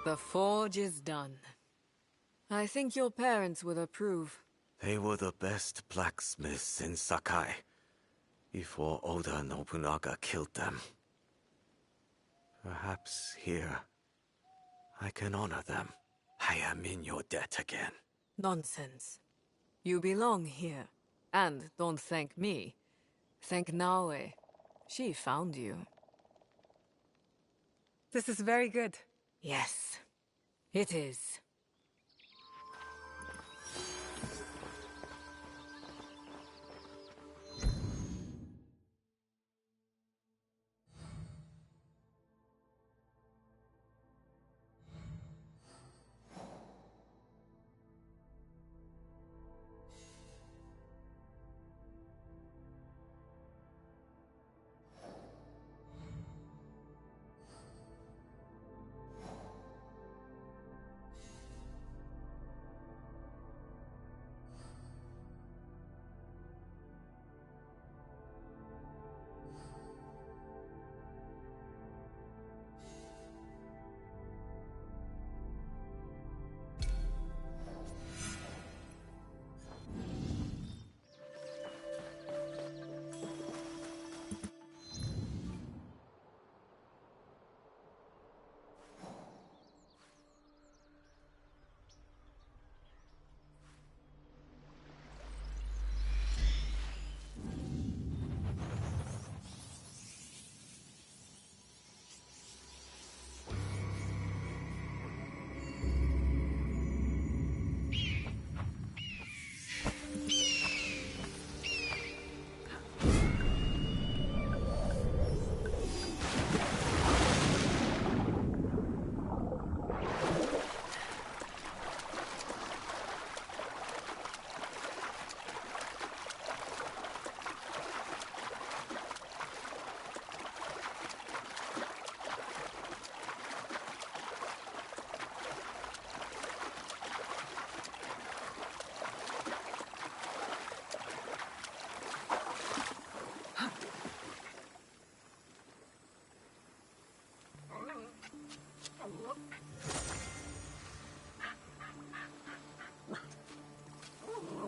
The forge is done. I think your parents would approve. They were the best blacksmiths in Sakai before Oda Nobunaga killed them. Perhaps here I can honor them. I am in your debt again. Nonsense. You belong here. And don't thank me. Thank Naoe. She found you. This is very good. Yes, it is.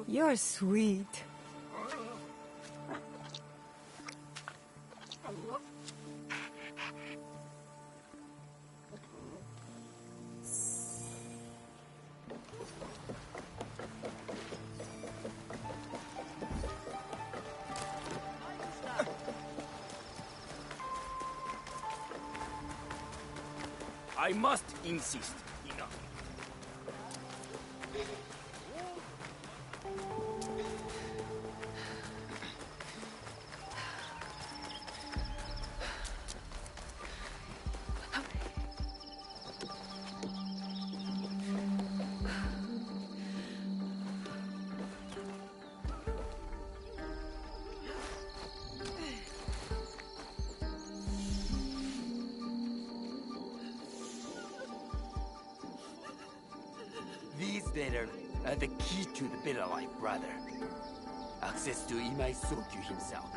You're sweet. I must insist. Enough. These letters are the key to the better life, brother. Access to Imai Sokyu himself.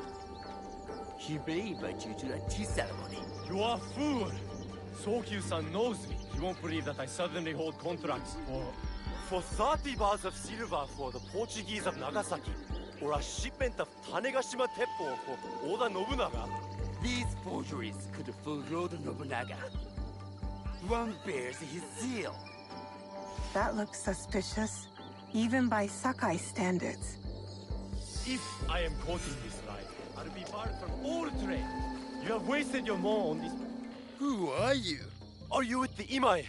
He may invite you to a tea ceremony. You are a fool! Sokyu-san knows me. He won't believe that I suddenly hold contracts for 30 bars of silver for the Portuguese of Nagasaki, or a shipment of Tanegashima Teppo for Oda Nobunaga. These forgeries could fool Oda Nobunaga. One bears his seal. That looks suspicious, even by Sakai standards. If I am quoting this right, I'll be barred from all trade. You have wasted your mo on this. Who are you? Are you with the Imai?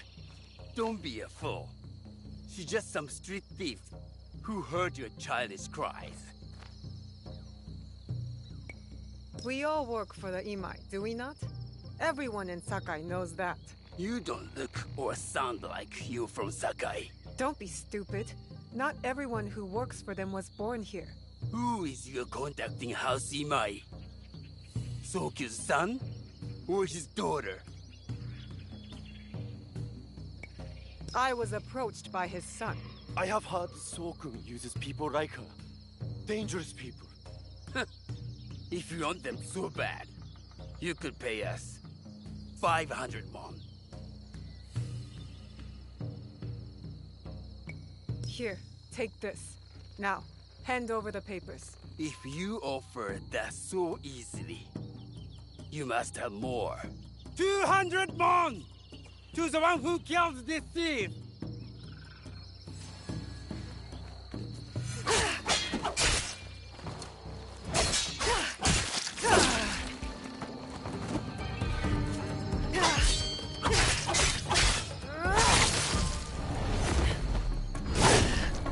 Don't be a fool. She's just some street thief who heard your childish cries. We all work for the Imai, do we not? Everyone in Sakai knows that. You don't look or sound like you from Sakai. Don't be stupid. Not everyone who works for them was born here. Who is your contacting House Imai? Sokyu's son? Or his daughter? I was approached by his son. I have heard Sokun uses people like her. Dangerous people. If you want them so bad, you could pay us 500 won. Here, take this. Now, hand over the papers. If you offer that so easily, you must have more. 200 mon! To the one who killed this thief!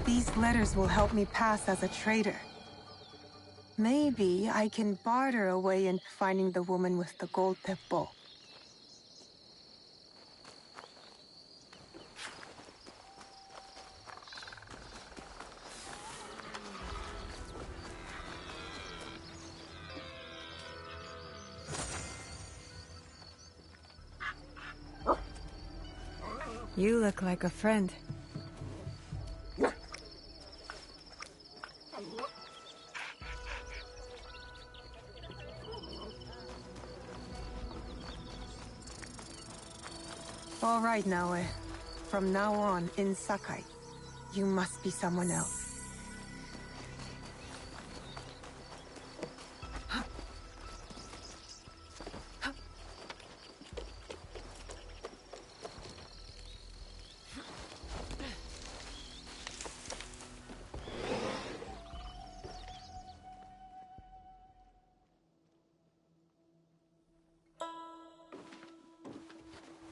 These letters will help me pass as a traitor. Maybe I can barter a way into finding the woman with the gold teppo. You look like a friend. All right, Naoe. From now on, in Sakai, you must be someone else.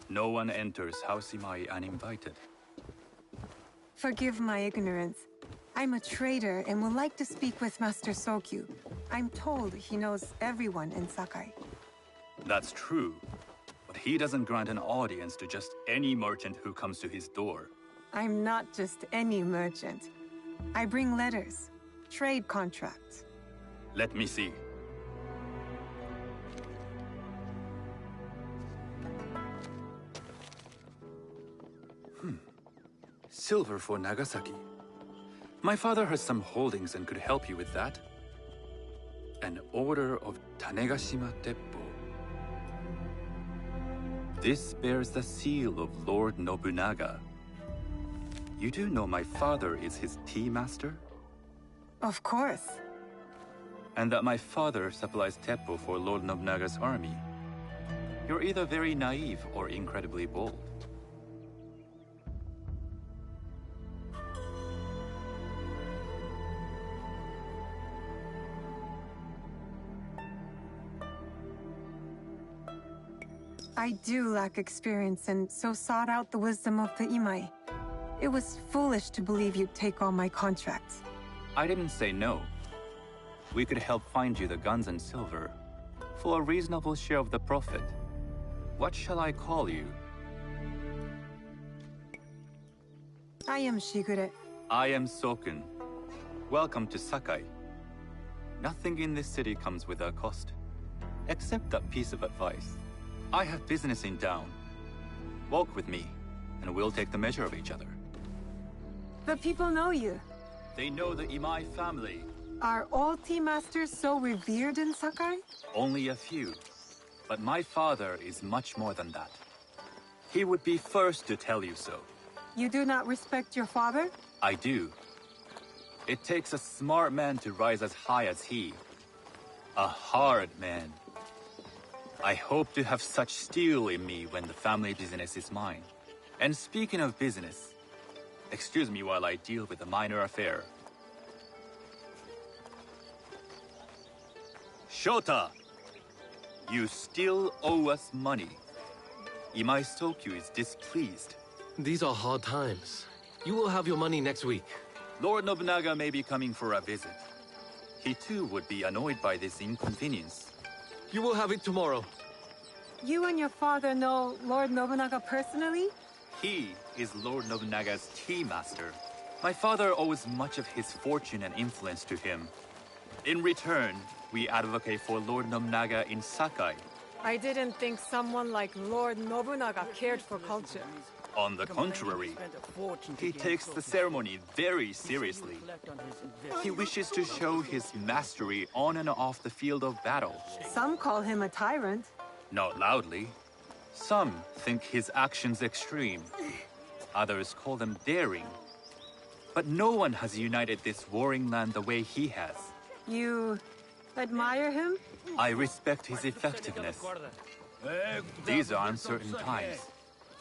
No one enters House Imai uninvited. Forgive my ignorance. I'm a trader and would like to speak with Master Sokyu. I'm told he knows everyone in Sakai. That's true, but he doesn't grant an audience to just any merchant who comes to his door. I'm not just any merchant. I bring letters, trade contracts. Let me see. Silver for Nagasaki. My father has some holdings and could help you with that. An order of Tanegashima Teppo. This bears the seal of Lord Nobunaga. You do know my father is his tea master? Of course. And that my father supplies Teppo for Lord Nobunaga's army. You're either very naive or incredibly bold. I do lack experience and so sought out the wisdom of the Imai. It was foolish to believe you'd take all my contracts. I didn't say no. We could help find you the guns and silver for a reasonable share of the profit. What shall I call you? I am Shigure. I am Sokun. Welcome to Sakai. Nothing in this city comes without cost, except that piece of advice. I have business in town. Walk with me, and we'll take the measure of each other. The people know you. They know the Imai family. Are all tea masters so revered in Sakai? Only a few. But my father is much more than that. He would be first to tell you so. You do not respect your father? I do. It takes a smart man to rise as high as he. A hard man. I hope to have such steel in me when the family business is mine. And speaking of business, excuse me while I deal with a minor affair. Shota! You still owe us money. Imai Sokyu is displeased. These are hard times. You will have your money next week. Lord Nobunaga may be coming for a visit. He too would be annoyed by this inconvenience. You will have it tomorrow. You and your father know Lord Nobunaga personally? He is Lord Nobunaga's tea master. My father owes much of his fortune and influence to him. In return, we advocate for Lord Nobunaga in Sakai. I didn't think someone like Lord Nobunaga cared for culture. On the contrary, he takes the ceremony very seriously. He wishes to show his mastery on and off the field of battle. Some call him a tyrant. Not loudly. Some think his actions extreme. Others call them daring. But no one has united this warring land the way he has. You admire him? I respect his effectiveness. These are uncertain times.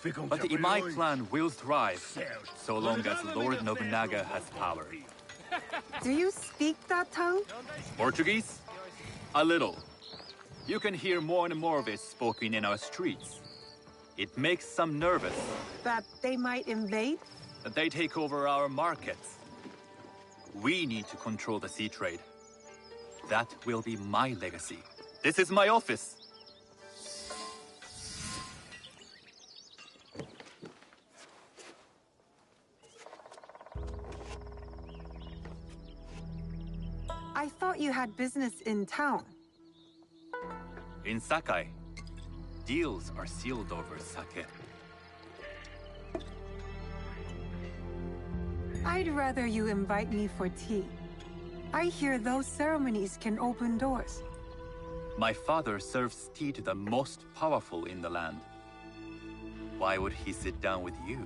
But the Imai clan will thrive, so long as Lord Nobunaga has power. Do you speak that tongue? Portuguese? A little. You can hear more and more of it spoken in our streets. It makes some nervous. That they might invade? That they take over our markets. We need to control the sea trade. That will be my legacy. This is my office. I thought you had business in town. In Sakai, deals are sealed over sake. I'd rather you invite me for tea. I hear those ceremonies can open doors. My father serves tea to the most powerful in the land. Why would he sit down with you?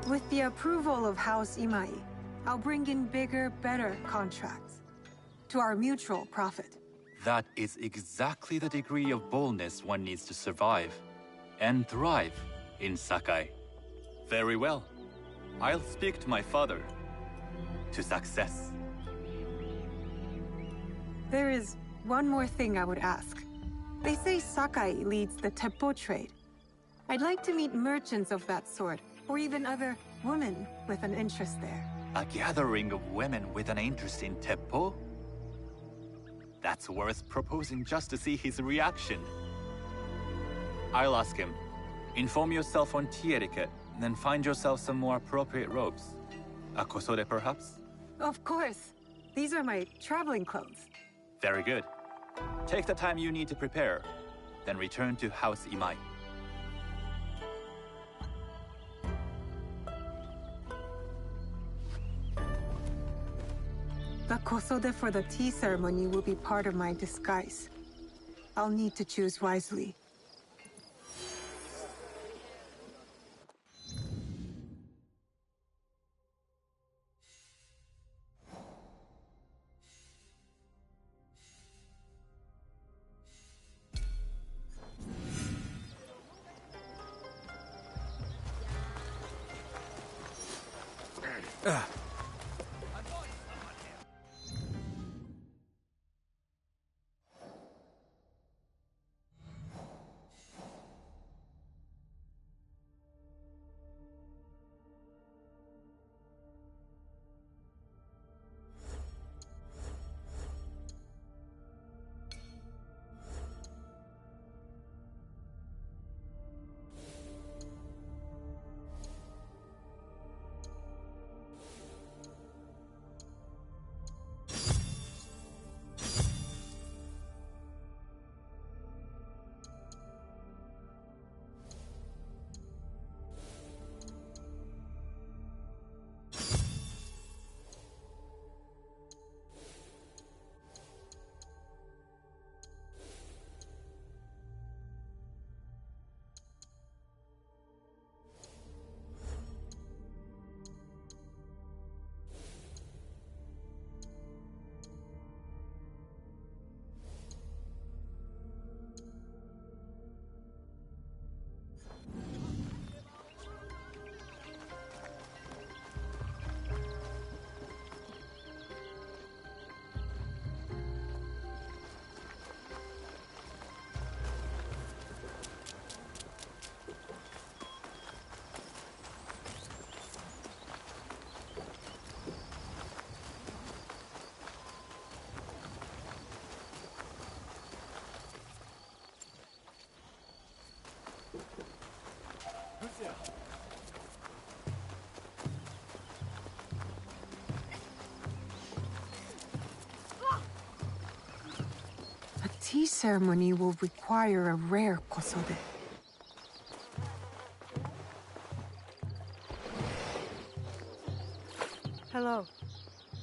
With the approval of House Imai, I'll bring in bigger, better contracts. To our mutual profit. That is exactly the degree of boldness one needs to survive and thrive in Sakai. Very well. I'll speak to my father. To success. There is one more thing I would ask. They say Sakai leads the Teppo trade. I'd like to meet merchants of that sort, or even other women with an interest there. A gathering of women with an interest in Teppo? That's worth proposing just to see his reaction. I'll ask him. Inform yourself on tea etiquette, then find yourself some more appropriate robes. A kosode, perhaps? Of course. These are my traveling clothes. Very good. Take the time you need to prepare, then return to House Imai. The kosode for the tea ceremony will be part of my disguise. I'll need to choose wisely. A tea ceremony will require a rare kosode. Hello.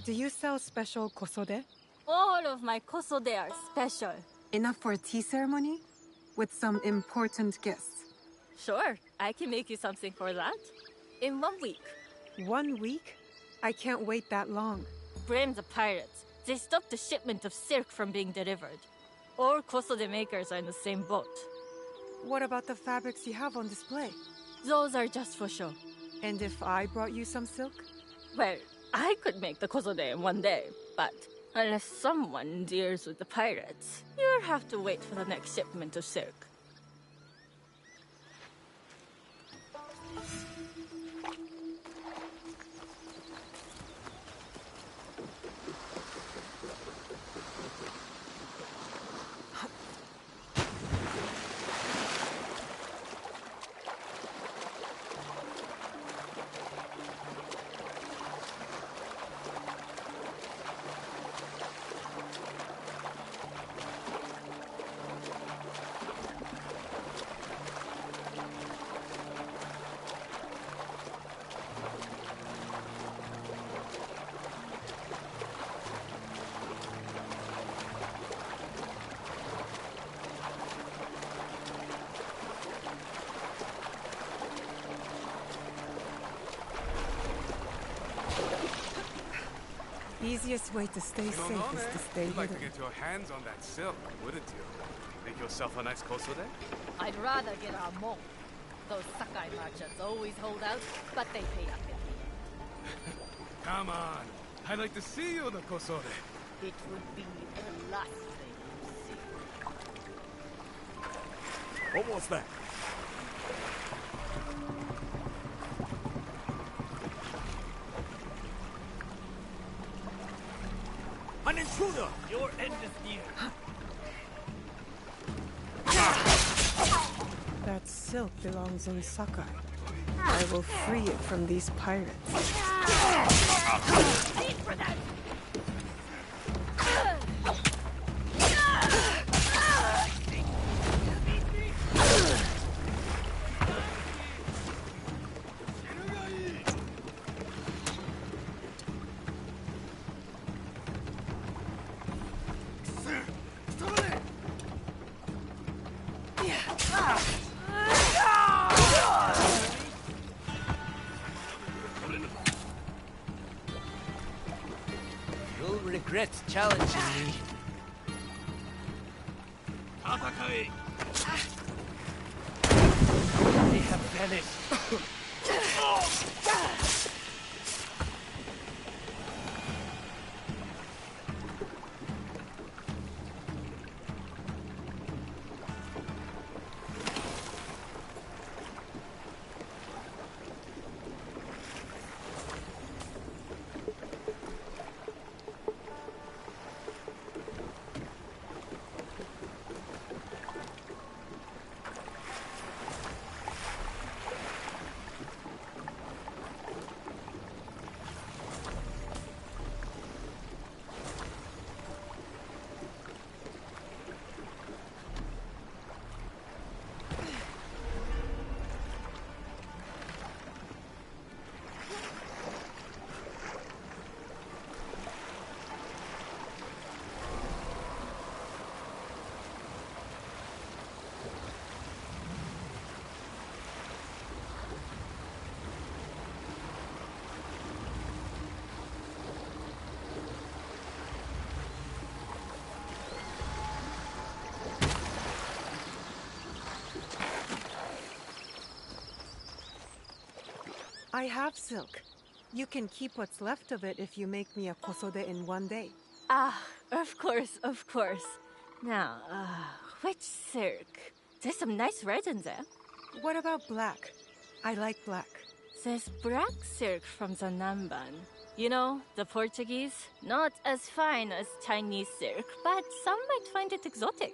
Do you sell special kosode? All of my kosode are special. Enough for a tea ceremony? With some important guests. Sure, I can make you something for that. In 1 week. 1 week? I can't wait that long. Blame the pirates. They stopped the shipment of silk from being delivered. All Kosode makers are in the same boat. What about the fabrics you have on display? Those are just for show. And if I brought you some silk? Well, I could make the Kosode in 1 day, but unless someone deals with the pirates, you'll have to wait for the next shipment of silk. Easiest way to stay safe is to stay You'd like to hidden. get your hands on that silk, wouldn't you? Make yourself a nice kosode? I'd rather get our mon. Those Sakai merchants always hold out, but they pay up in the end. Come on. I'd like to see you the kosode. It would be the last thing you see. What was that? An intruder! Your end is near. That silk belongs in Sakai. I will free it from these pirates. You'll regret challenging me. They have vanished. I have silk. You can keep what's left of it if you make me a kosode in 1 day. Ah, of course, of course. Now, which silk? There's some nice reds in there. What about black? I like black. There's black silk from the Namban. You know, the Portuguese. Not as fine as Chinese silk, but some might find it exotic.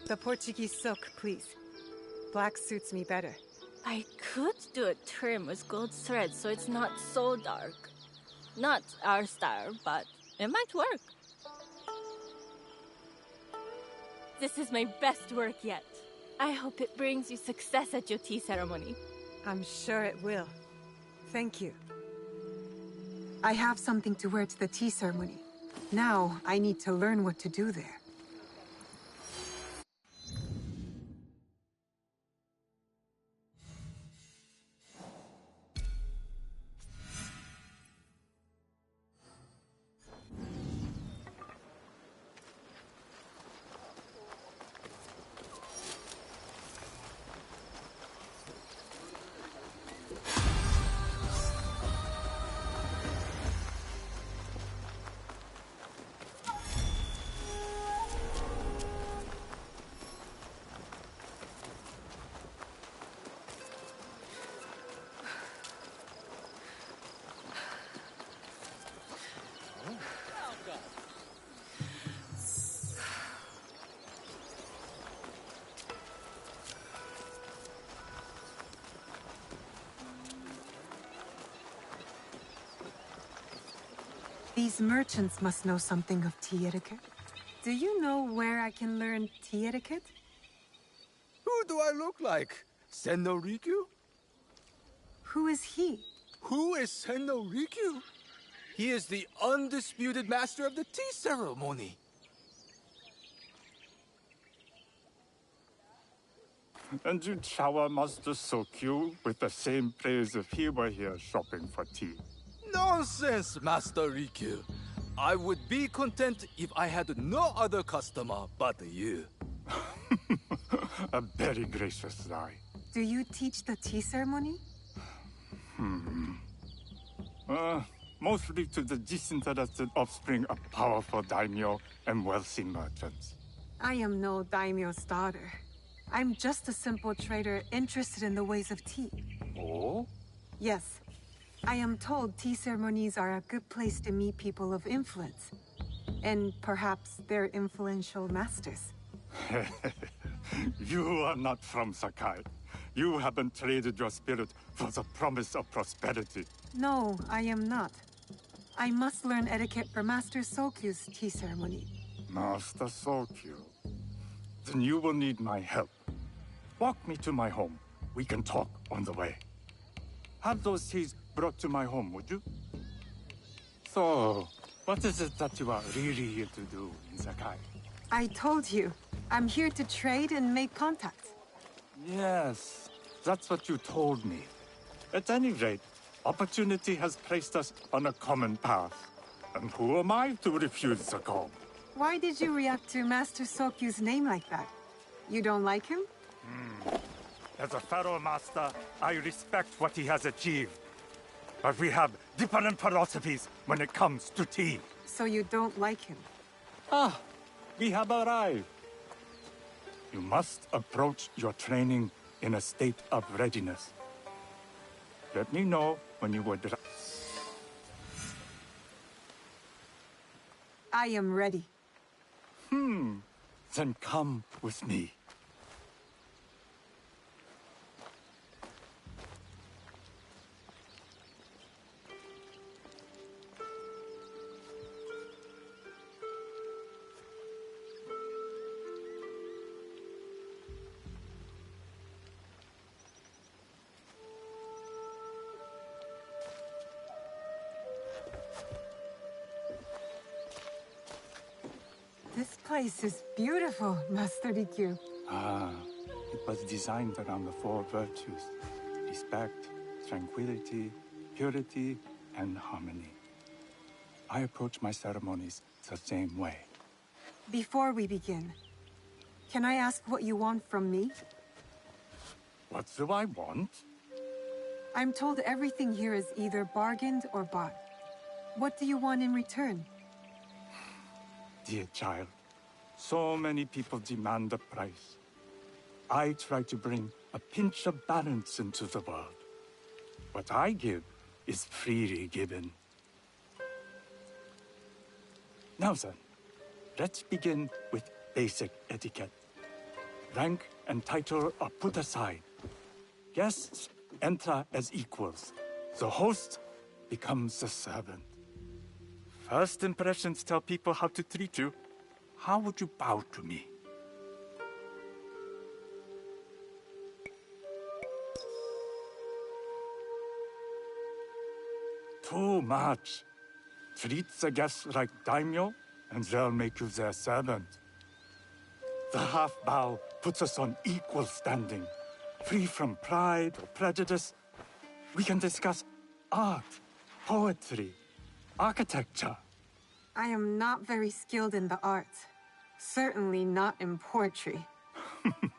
The Portuguese silk, please. Black suits me better. I could do a trim with gold thread so it's not so dark. Not our style, but it might work. This is my best work yet. I hope it brings you success at your tea ceremony. I'm sure it will. Thank you. I have something to wear to the tea ceremony. Now, I need to learn what to do there. These merchants must know something of tea etiquette. Do you know where I can learn tea etiquette? Who do I look like? Senno Rikyu? Who is he? Who is Senno Rikyu? He is the undisputed master of the tea ceremony. And you shower Master Sokyu with the same praise if he were here shopping for tea. Nonsense, Master Rikyu. I would be content if I had no other customer but you. A very gracious lie. Do you teach the tea ceremony? Mostly to the disinterested offspring of powerful daimyo and wealthy merchants. I am no daimyo's daughter. I'm just a simple trader interested in the ways of tea. Oh? Yes. I am told tea ceremonies are a good place to meet people of influence. And perhaps their influential masters. You are not from Sakai. You haven't traded your spirit for the promise of prosperity. No, I am not. I must learn etiquette for Master Sokyu's tea ceremony. Master Sokyu. Then you will need my help. Walk me to my home. We can talk on the way. Have those teas brought to my home, would you? So, what is it that you are really here to do in Sakai? I told you. I'm here to trade and make contacts. Yes, that's what you told me. At any rate, opportunity has placed us on a common path. And who am I to refuse the call? Why did you react to Master Sokyu's name like that? You don't like him? As a Pharaoh Master, I respect what he has achieved. But we have different philosophies when it comes to tea. So you don't like him? Ah, we have arrived. You must approach your training in a state of readiness. Let me know when you would. I am ready. Then come with me. This place is beautiful, Master Rikyu. It was designed around the four virtues: respect, tranquility, purity, and harmony. I approach my ceremonies the same way. Before we begin, can I ask what you want from me? What do I want? I'm told everything here is either bargained or bought. What do you want in return? Dear child, so many people demand a price. I try to bring a pinch of balance into the world. What I give is freely given. Now then, let's begin with basic etiquette. Rank and title are put aside. Guests enter as equals. The host becomes the servant. First impressions tell people how to treat you. How would you bow to me? Too much. Treat the guests like daimyo, and they'll make you their servant. The half bow puts us on equal standing, free from pride or prejudice. We can discuss art, poetry, architecture. I am not very skilled in the arts. Certainly not in poetry.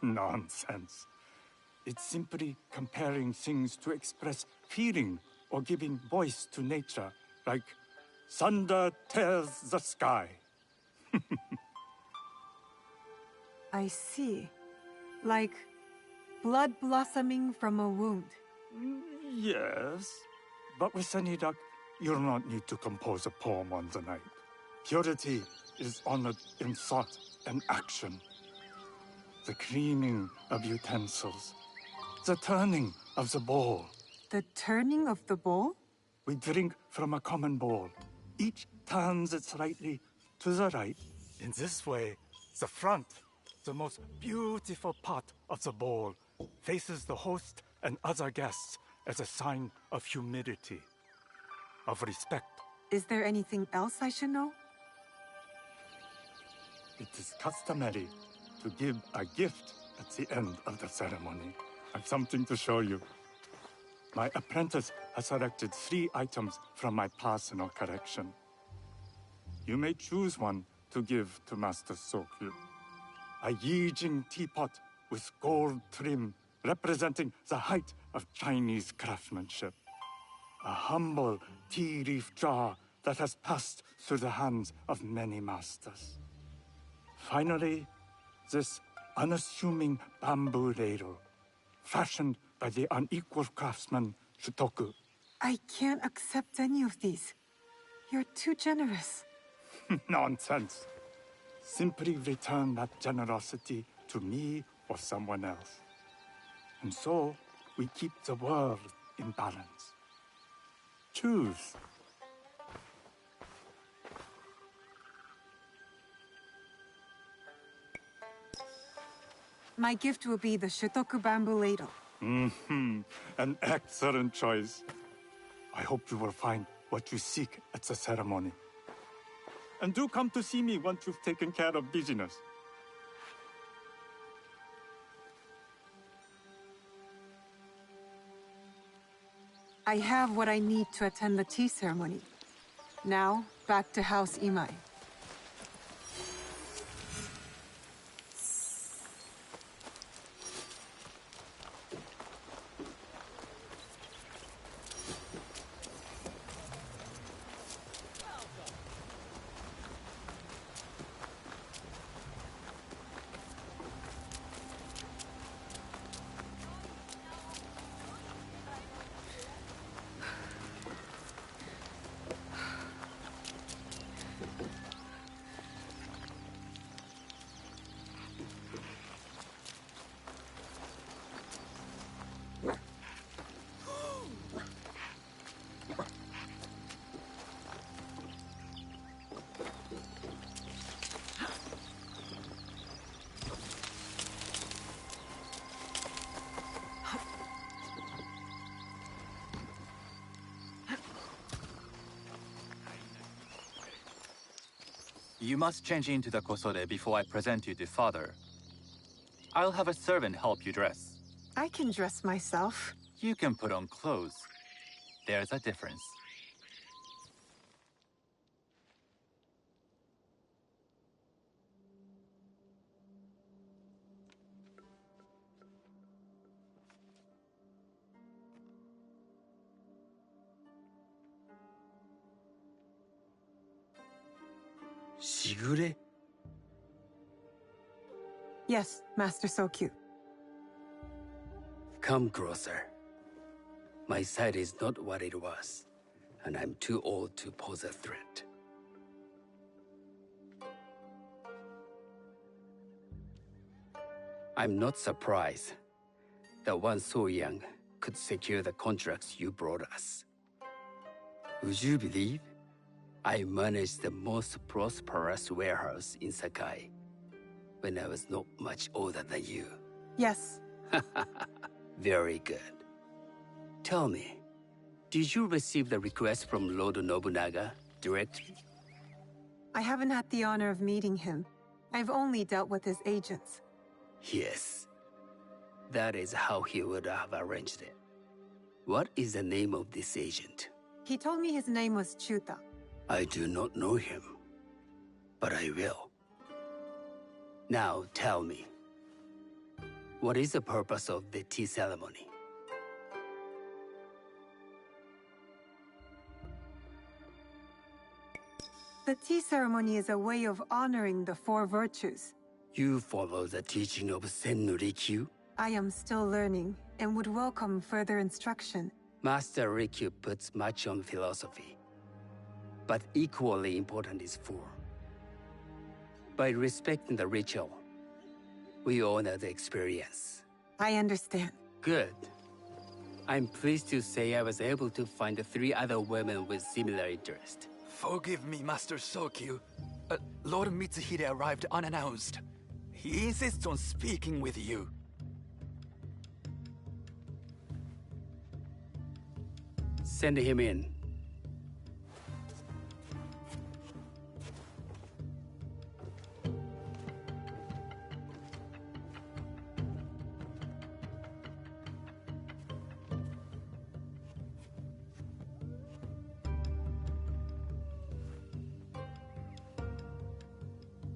Nonsense. It's simply comparing things to express feeling or giving voice to nature, like thunder tears the sky. I see. Like blood blossoming from a wound. Yes, but with any luck, you'll not need to compose a poem on the night. Purity is honored in thought and action. The cleaning of utensils. The turning of the bowl. The turning of the bowl? We drink from a common bowl. each turns it slightly to the right. In this way, the front, the most beautiful part of the bowl, faces the host and other guests as a sign of humility, of respect. Is there anything else I should know? It is customary to give a gift at the end of the ceremony. I've something to show you. My apprentice has selected 3 items from my personal collection. You may choose one to give to Master Sokyu. A Yijing teapot with gold trim representing the height of Chinese craftsmanship. A humble tea leaf jar that has passed through the hands of many masters. Finally, this unassuming bamboo ladle, fashioned by the unequal craftsman Shutoku. I can't accept any of these. You're too generous. Nonsense. Simply return that generosity to me or someone else. And so, we keep the world in balance. Choose. My gift will be the Shutoku bamboo ladle. An excellent choice. I hope you will find what you seek at the ceremony. And do come to see me once you've taken care of business. I have what I need to attend the tea ceremony. Now, back to House Imai. You must change into the kosode before I present you to father. I'll have a servant help you dress. I can dress myself. You can put on clothes. There's a difference. Shigure? Yes, Master Sokyu. Come closer. My sight is not what it was, and I'm too old to pose a threat. I'm not surprised that one so young could secure the contracts you brought us. Would you believe I managed the most prosperous warehouse in Sakai when I was not much older than you? Yes. Very good. Tell me, did you receive the request from Lord Nobunaga directly? I haven't had the honor of meeting him. I've only dealt with his agents. Yes. That is how he would have arranged it. What is the name of this agent? He told me his name was Chuta. I do not know him, but I will. Now tell me, what is the purpose of the tea ceremony? The tea ceremony is a way of honoring the 4 virtues. You follow the teaching of Sennu Rikyu? I am still learning and would welcome further instruction. Master Rikyu puts much on philosophy, but equally important is form. By respecting the ritual, we honor the experience. I understand. Good. I'm pleased to say I was able to find 3 other women with similar interest. Forgive me, Master Sokyu. Lord Mitsuhide arrived unannounced. He insists on speaking with you. Send him in.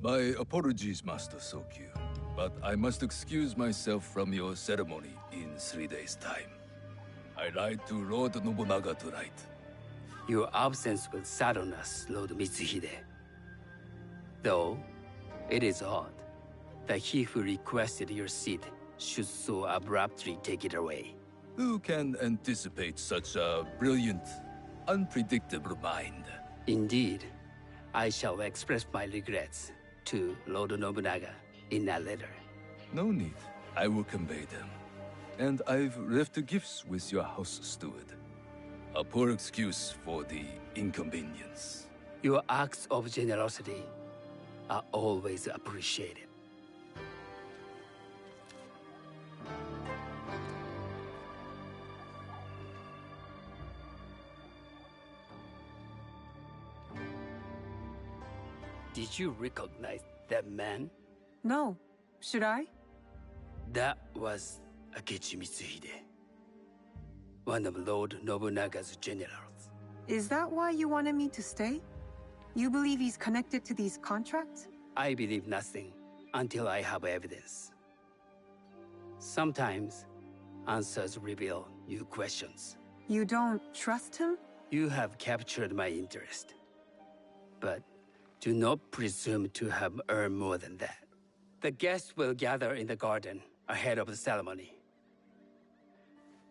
My apologies, Master Sokyu, but I must excuse myself from your ceremony in 3 days' time. I lied to Lord Nobunaga tonight. Your absence will sadden us, Lord Mitsuhide. Though, it is odd that he who requested your seat should so abruptly take it away. Who can anticipate such a brilliant, unpredictable mind? Indeed, I shall express my regrets to Lord Nobunaga in a letter. No need. I will convey them. And I've left gifts with your house steward. A poor excuse for the inconvenience. Your acts of generosity are always appreciated. Did you recognize that man? No. Should I? That was Akechi Mitsuhide, one of Lord Nobunaga's generals. Is that why you wanted me to stay? You believe he's connected to these contracts? I believe nothing until I have evidence. Sometimes, answers reveal new questions. You don't trust him? You have captured my interest. But do not presume to have earned more than that. The guests will gather in the garden ahead of the ceremony.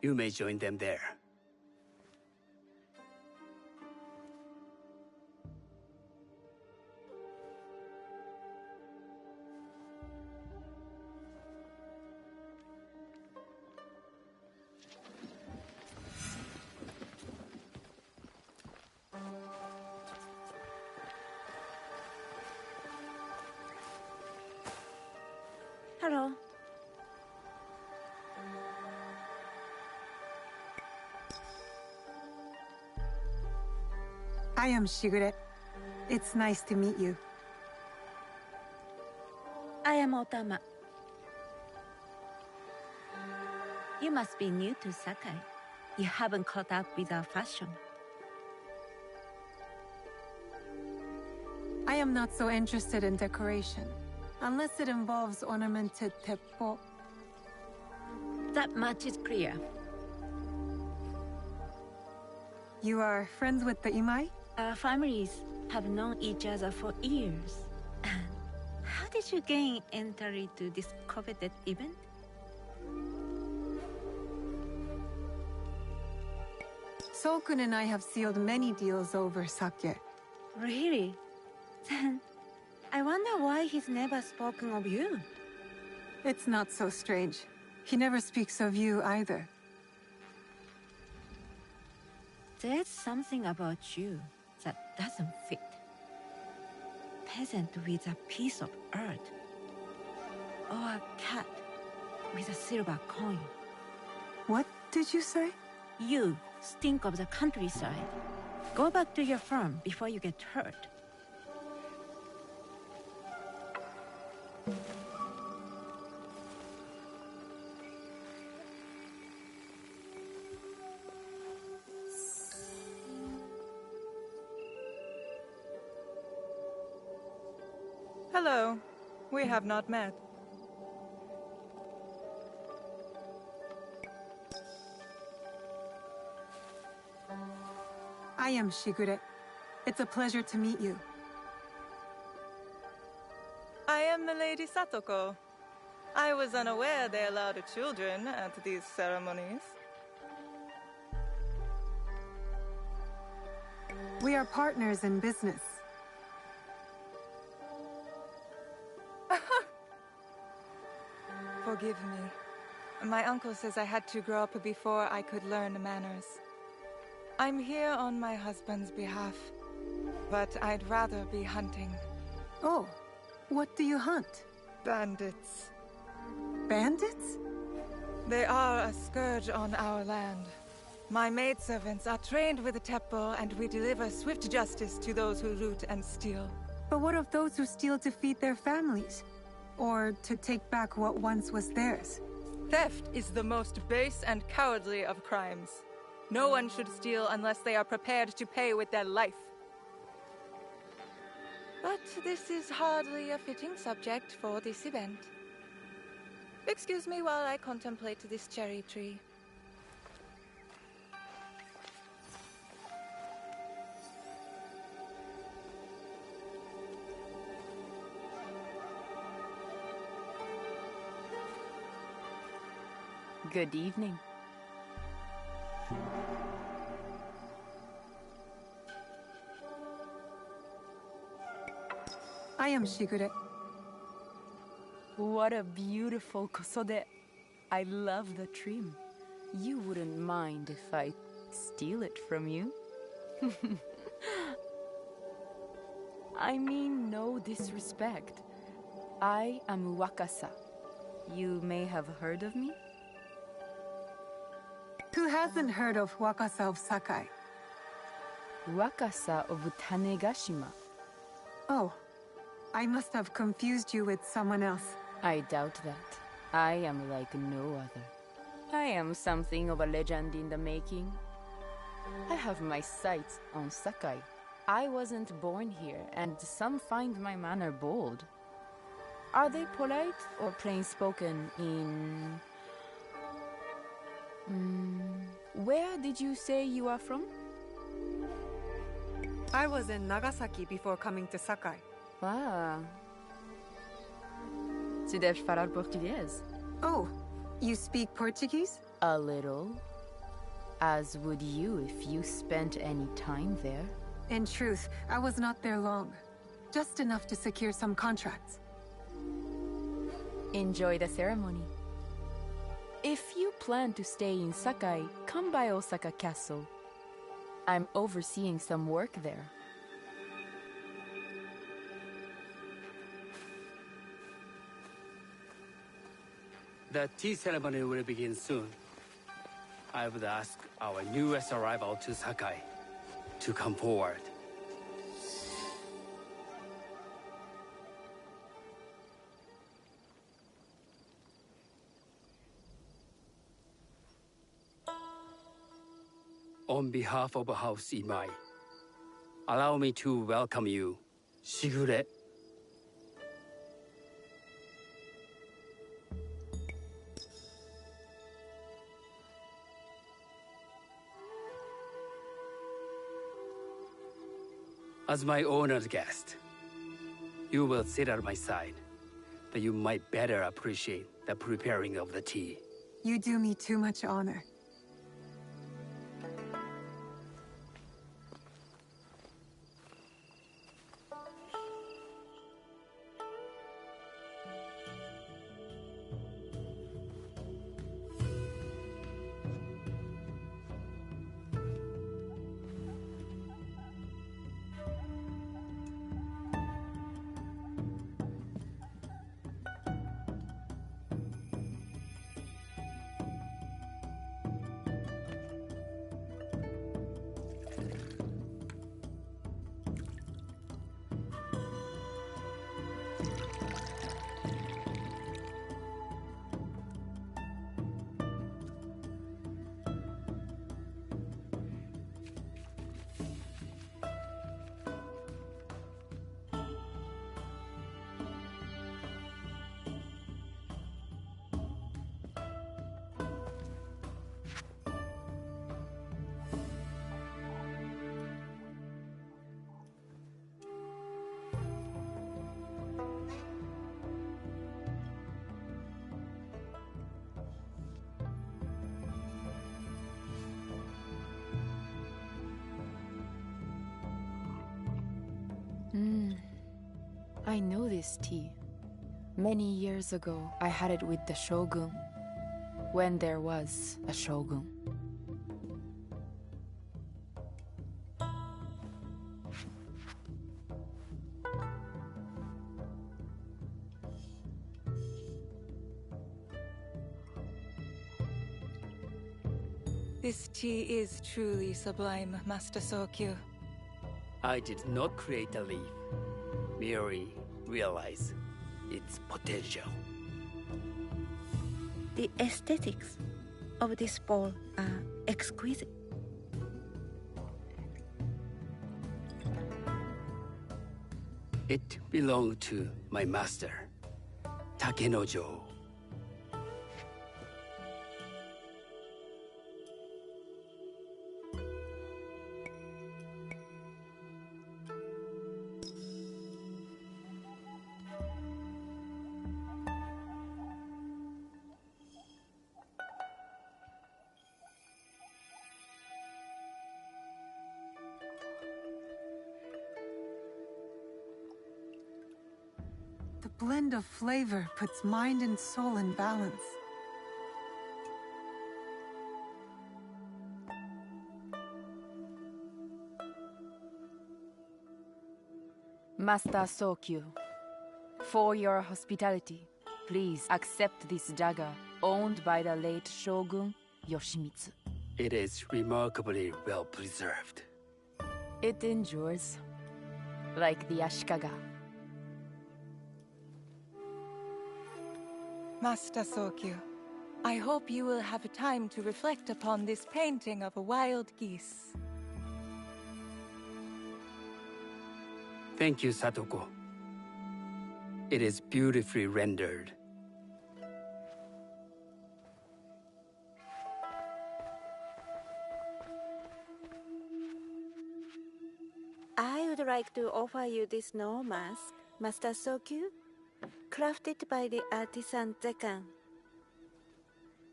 You may join them there. Hello. I am Shigure. It's nice to meet you. I am Otama. You must be new to Sakai. You haven't caught up with our fashion. I am not so interested in decoration, unless it involves ornamented teppo. That much is clear. You are friends with the Imai? Our families have known each other for years. How did you gain entry to this coveted event? Sokun and I have sealed many deals over sake. Really? Then I wonder why he's never spoken of you. It's not so strange. He never speaks of you either. There's something about you that doesn't fit. Peasant with a piece of earth. Or a cat with a silver coin. What did you say? You stink of the countryside. Go back to your farm before you get hurt. Hello. We have not met. I am Shigure. It's a pleasure to meet you. I am Milady Satoko. I was unaware they allowed children at these ceremonies. We are partners in business. Forgive me. My uncle says I had to grow up before I could learn manners. I'm here on my husband's behalf. but I'd rather be hunting. Oh, what do you hunt? Bandits. Bandits? They are a scourge on our land. My maidservants are trained with the Teppo, and we deliver swift justice to those who loot and steal. But what of those who steal to feed their families? Or to take back what once was theirs? Theft is the most base and cowardly of crimes. No one should steal unless they are prepared to pay with their life. But this is hardly a fitting subject for this event. Excuse me while I contemplate this cherry tree. Good evening. I am Shigure. What a beautiful kosode. I love the trim. You wouldn't mind if I steal it from you? I mean no disrespect. I am Wakasa. You may have heard of me? Who hasn't heard of Wakasa of Sakai? Wakasa of Tanegashima. Oh, I must have confused you with someone else. I doubt that. I am like no other. I am something of a legend in the making. I have my sights on Sakai. I wasn't born here, and some find my manner bold. Are they polite or plain-spoken in... Where did you say you are from? I was in Nagasaki before coming to Sakai. Ah. Tu deves falar português. Oh, you speak Portuguese? A little. As would you if you spent any time there. In truth, I was not there long. Just enough to secure some contracts. Enjoy the ceremony. If you plan to stay in Sakai, come by Osaka Castle. I'm overseeing some work there. The tea ceremony will begin soon. I would ask our newest arrival to Sakai to come forward. On behalf of House Imai, allow me to welcome you, Shigure. As my honored guest, you will sit at my side, that you might better appreciate the preparing of the tea. You do me too much honor. I know this tea. Many years ago, I had it with the Shogun, when there was a Shogun. This tea is truly sublime, Master Sokyu. I did not create a leaf, merely realize its potential. The aesthetics of this bowl are exquisite. It belonged to my master, Takenojo. The blend of flavor puts mind and soul in balance. Master Sokyu, for your hospitality, please accept this dagger owned by the late Shogun Yoshimitsu. It is remarkably well preserved. It endures, like the Ashikaga. Master Sokyu, I hope you will have time to reflect upon this painting of a wild geese. Thank you, Satoko. It is beautifully rendered. I would like to offer you this snow mask, Master Sokyu, crafted by the artisan Zekan.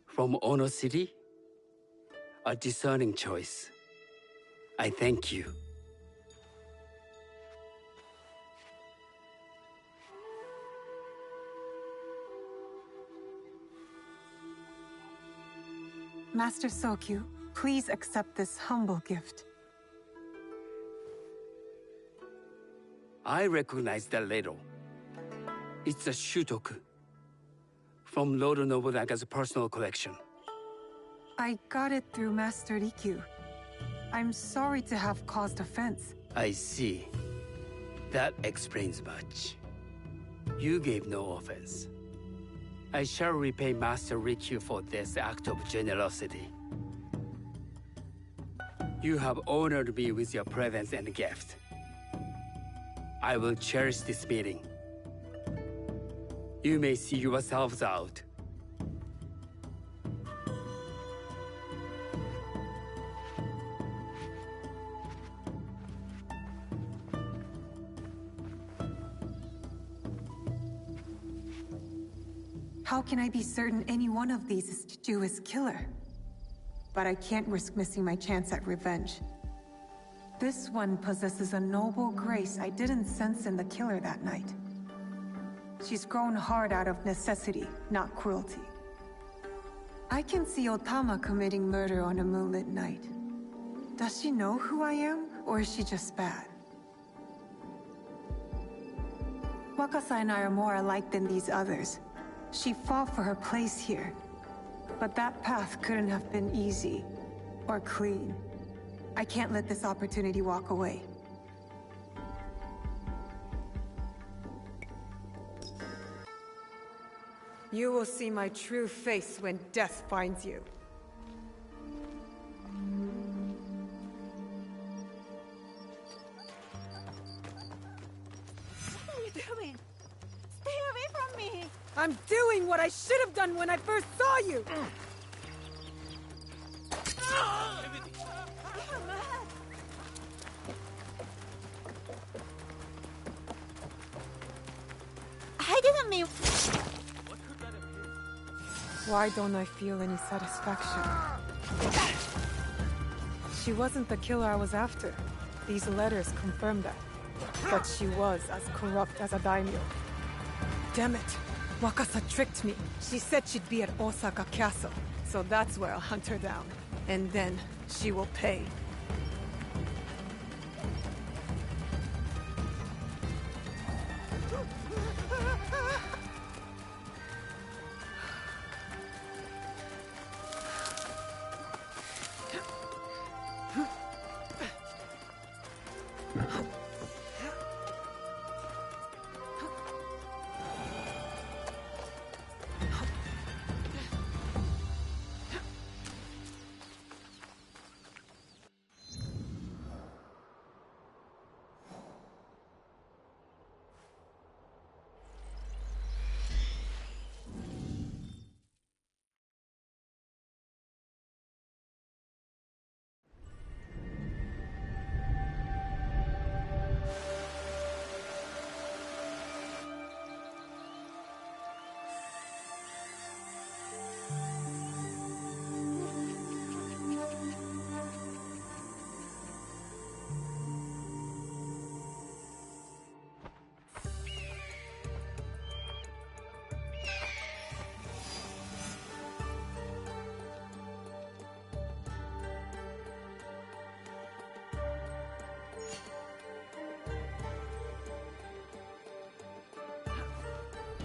From Ono City? A discerning choice. I thank you. Master Sokyu, please accept this humble gift. I recognize that ladle. It's a shutoku from Lord Nobunaga's personal collection. I got it through Master Rikyu. I'm sorry to have caused offense. I see. That explains much. You gave no offense. I shall repay Master Rikyu for this act of generosity. You have honored me with your presence and gift. I will cherish this meeting. You may see yourselves out. How can I be certain any one of these is Chiju's killer? But I can't risk missing my chance at revenge. This one possesses a noble grace I didn't sense in the killer that night. She's grown hard out of necessity, not cruelty. I can see Otama committing murder on a moonlit night. Does she know who I am, or is she just bad? Wakasa and I are more alike than these others. She fought for her place here. But that path couldn't have been easy, or clean. I can't let this opportunity walk away. You will see my true face when death finds you. What are you doing? Stay away from me! I'm doing what I should have done when I first saw you! You're mad! I didn't mean... Why don't I feel any satisfaction? She wasn't the killer I was after. These letters confirm that. But she was as corrupt as a daimyo. Damn it! Wakasa tricked me. She said she'd be at Osaka Castle. So that's where I'll hunt her down. And then she will pay.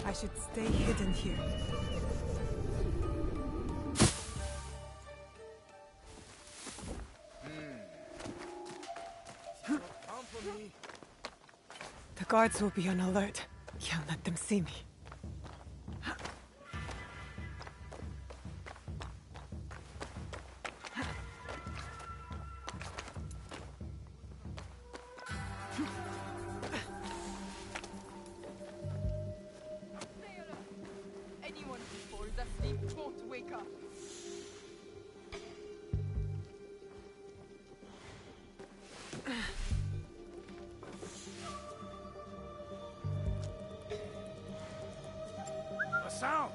I should stay hidden here. The guards will be on alert. Can't let them see me. Anyone who falls asleep won't wake up. A sound!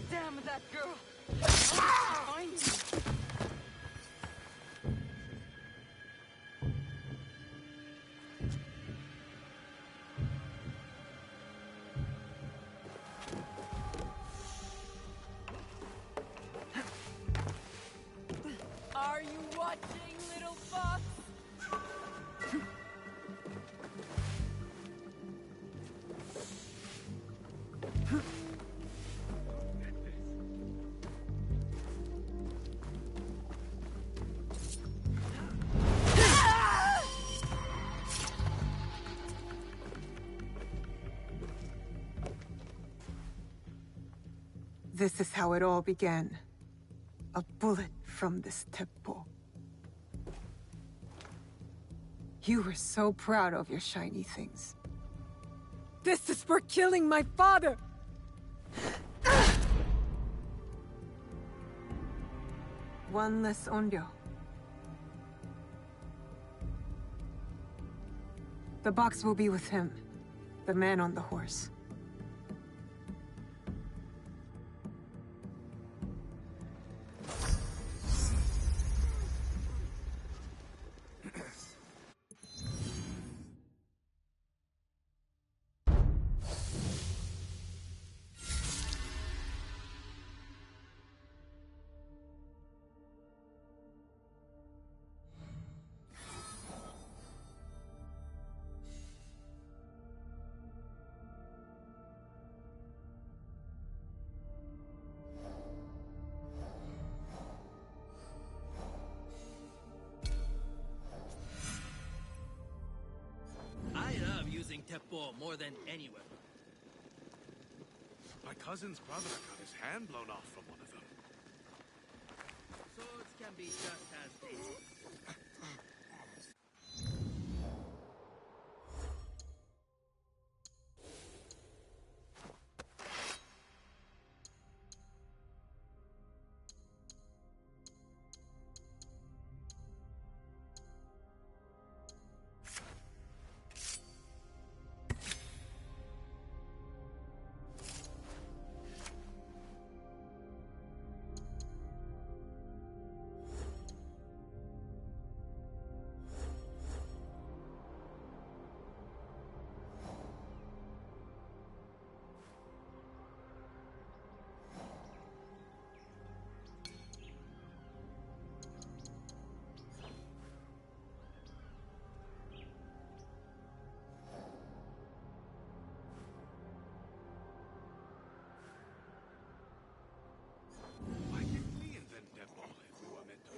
Damn that girl! Find you. Are you watching, little fox? This is how it all began. A bullet from this Teppo. You were so proud of your shiny things. This is for killing my father! One less Onryo. The box will be with him, the man on the horse. Teppo more than anywhere. My cousin's brother got his hand blown off from one of them. Swords can be just as dangerous. Why didn't we invent Teppo if we were meant to?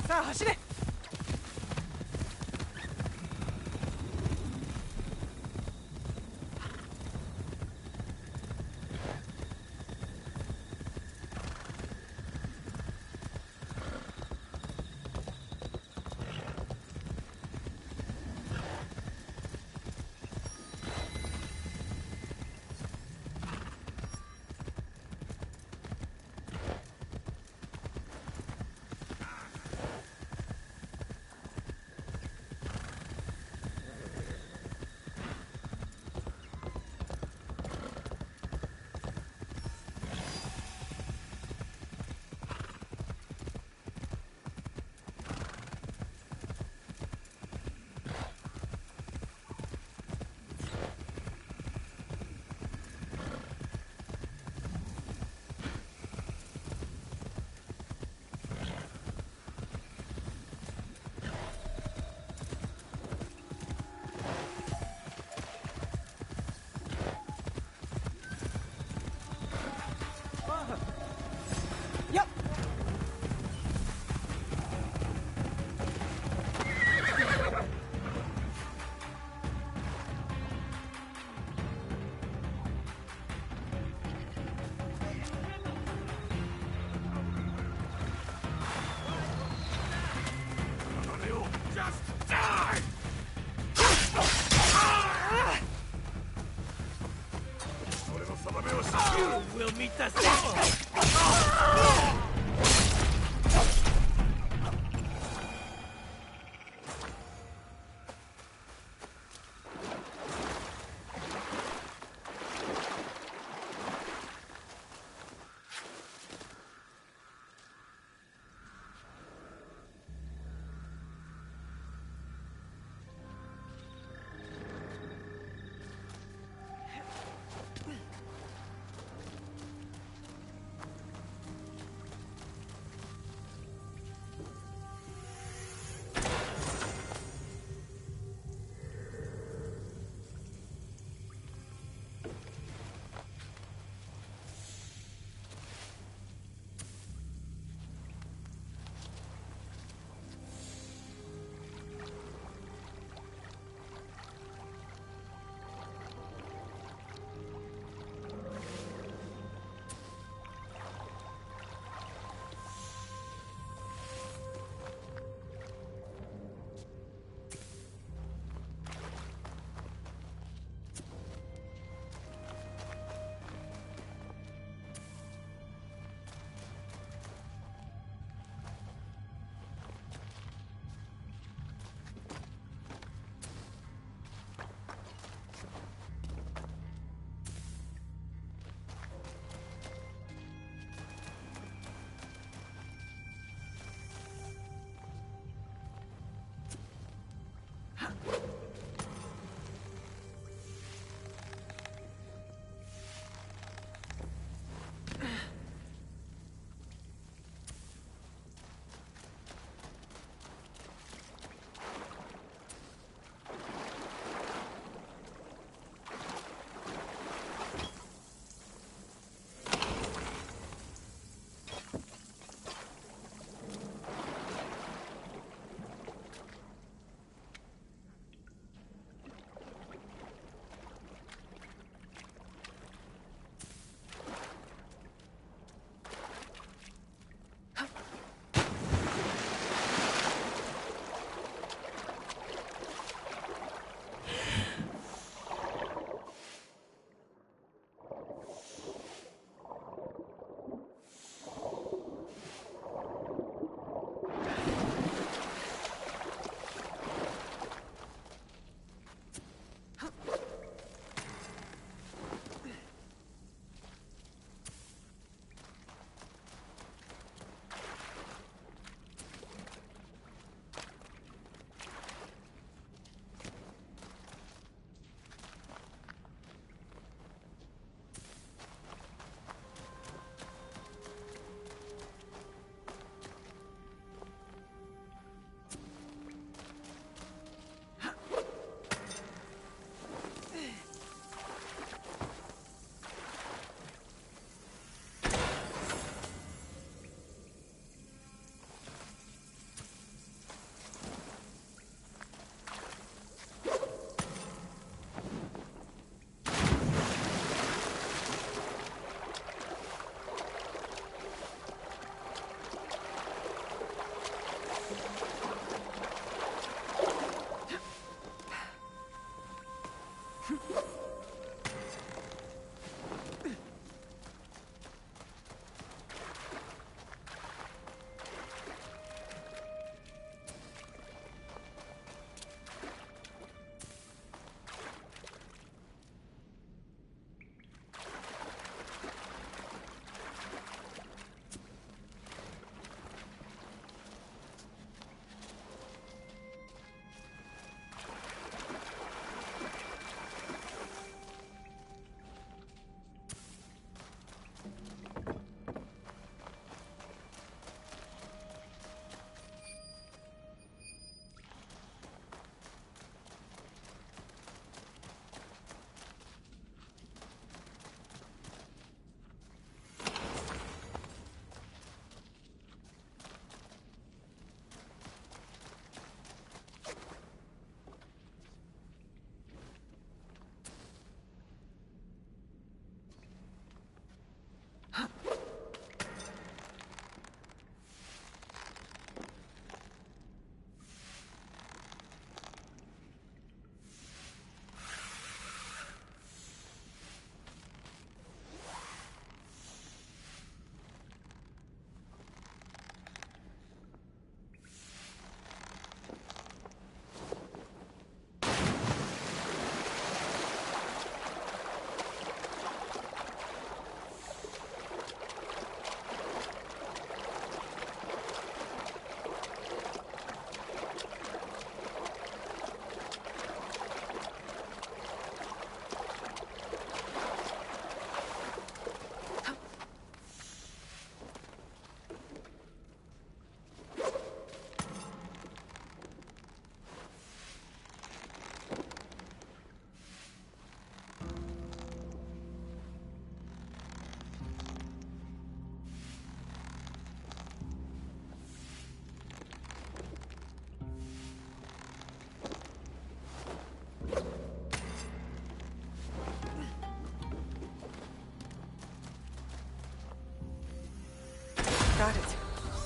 자, 走れ! will meet the same.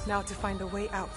Now to find a way out.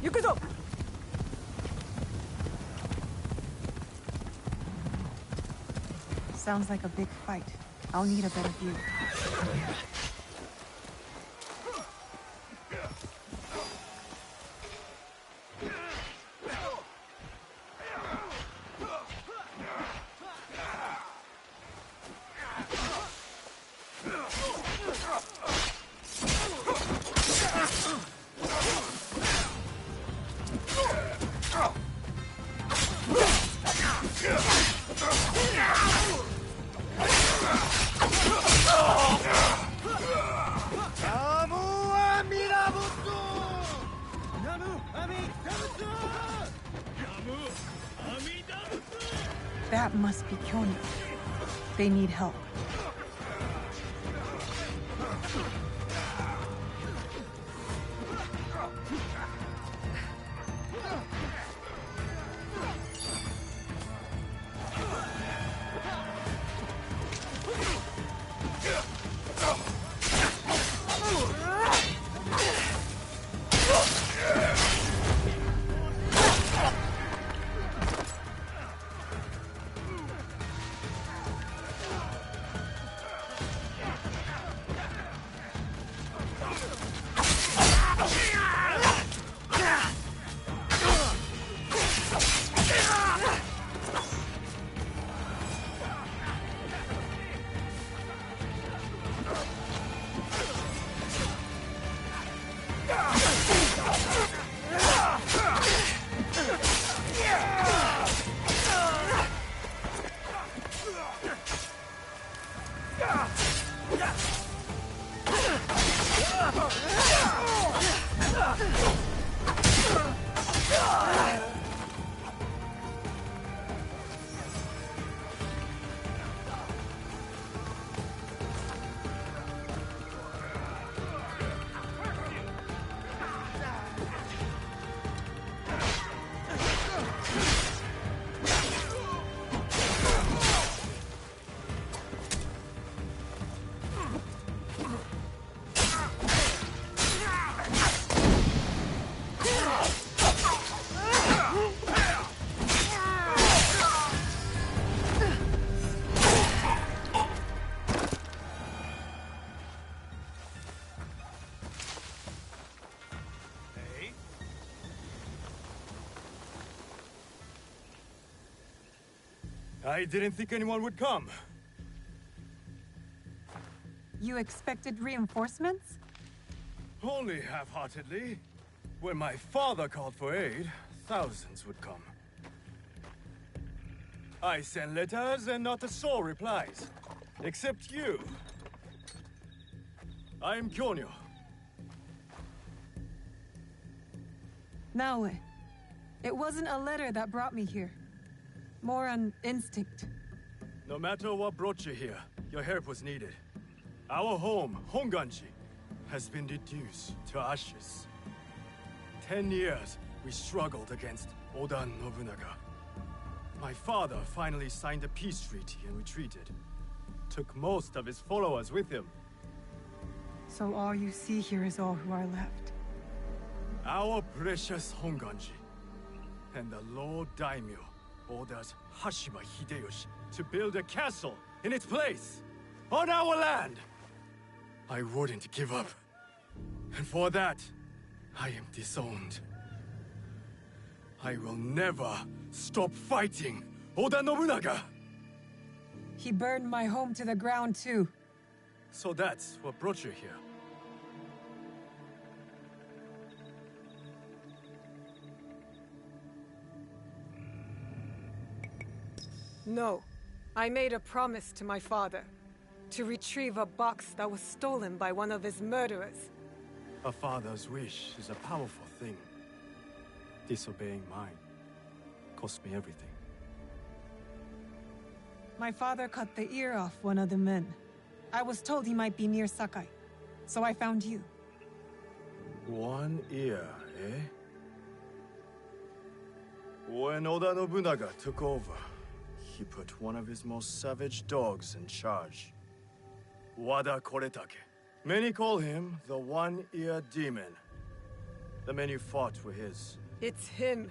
Yukuzo! Sounds like a big fight. I'll need a better view. That must be Kyonya. They need help. I didn't think anyone would come. You expected reinforcements? Only half-heartedly. When my father called for aid, thousands would come. I send letters and not a soul replies. Except you. I am Kyonyo. Naoe, it wasn't a letter that brought me here. More an instinct. No matter what brought you here, your help was needed. Our home, Honganji, has been reduced to ashes. 10 years we struggled against Oda Nobunaga. My father finally signed a peace treaty and retreated. Took most of his followers with him. So all you see here is all who are left. Our precious Honganji. And the Lord Daimyo orders Hashima Hideyoshi to build a castle in its place, on our land. I wouldn't give up. And for that, I am disowned. I will never stop fighting Oda Nobunaga! He burned my home to the ground too. So that's what brought you here. No. I made a promise to my father. To retrieve a box that was stolen by one of his murderers. A father's wish is a powerful thing. Disobeying mine cost me everything. My father cut the ear off one of the men. I was told he might be near Sakai, so I found you. One ear, eh? When Oda Nobunaga took over, he put one of his most savage dogs in charge. Wada Koretake. Many call him the One-Ear Demon. The men you fought were his. It's him.